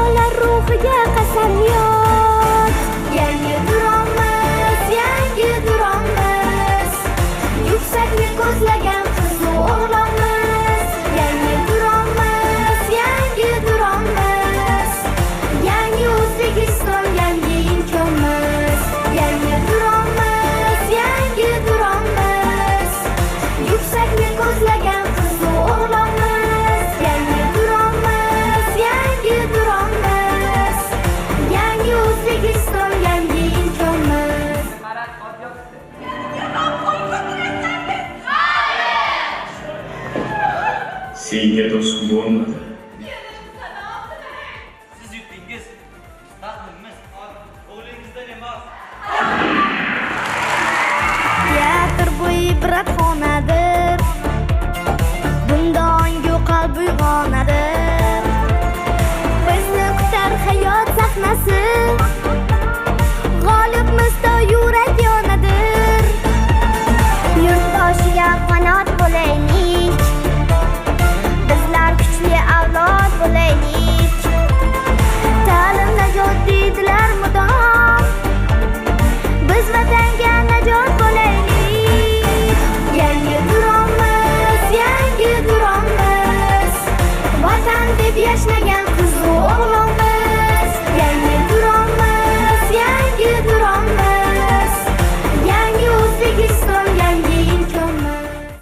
bolalar ruhiga qasamyod. Yangi duramiz, yangi duramiz, yuksaklik ko'zlagan qiz o'g'lonmiz. Yangi duramiz, yangi duramiz, yangi O'zbekiston, yangi imkonimiz. Yangi duramiz, yangi duramiz, yuksaklik ko'zlagan qiz o'g'lonmiz. Yangi duramiz, yangi duramiz, yangi O'zbekiston, yangi imkonimiz. Senga to'siq bo'lmadi. Siz yutdingiz. Taqdirimiz o'g'lingizdan emas. Teatr bu ibratxonadir, bunda ongu qalb uyg'onadir. Bizni kutar hayot sahnasi, g'olibmiz to yurak yonadir. Yurtboshiga qanot bo'laylik, bizlar kuchli avlod bo'laylik. Ta'lim najot deydilar mudom, biz vatanga najot bo'laylik. Yangi duramiz, yangi duramiz, vatan deb yashnagan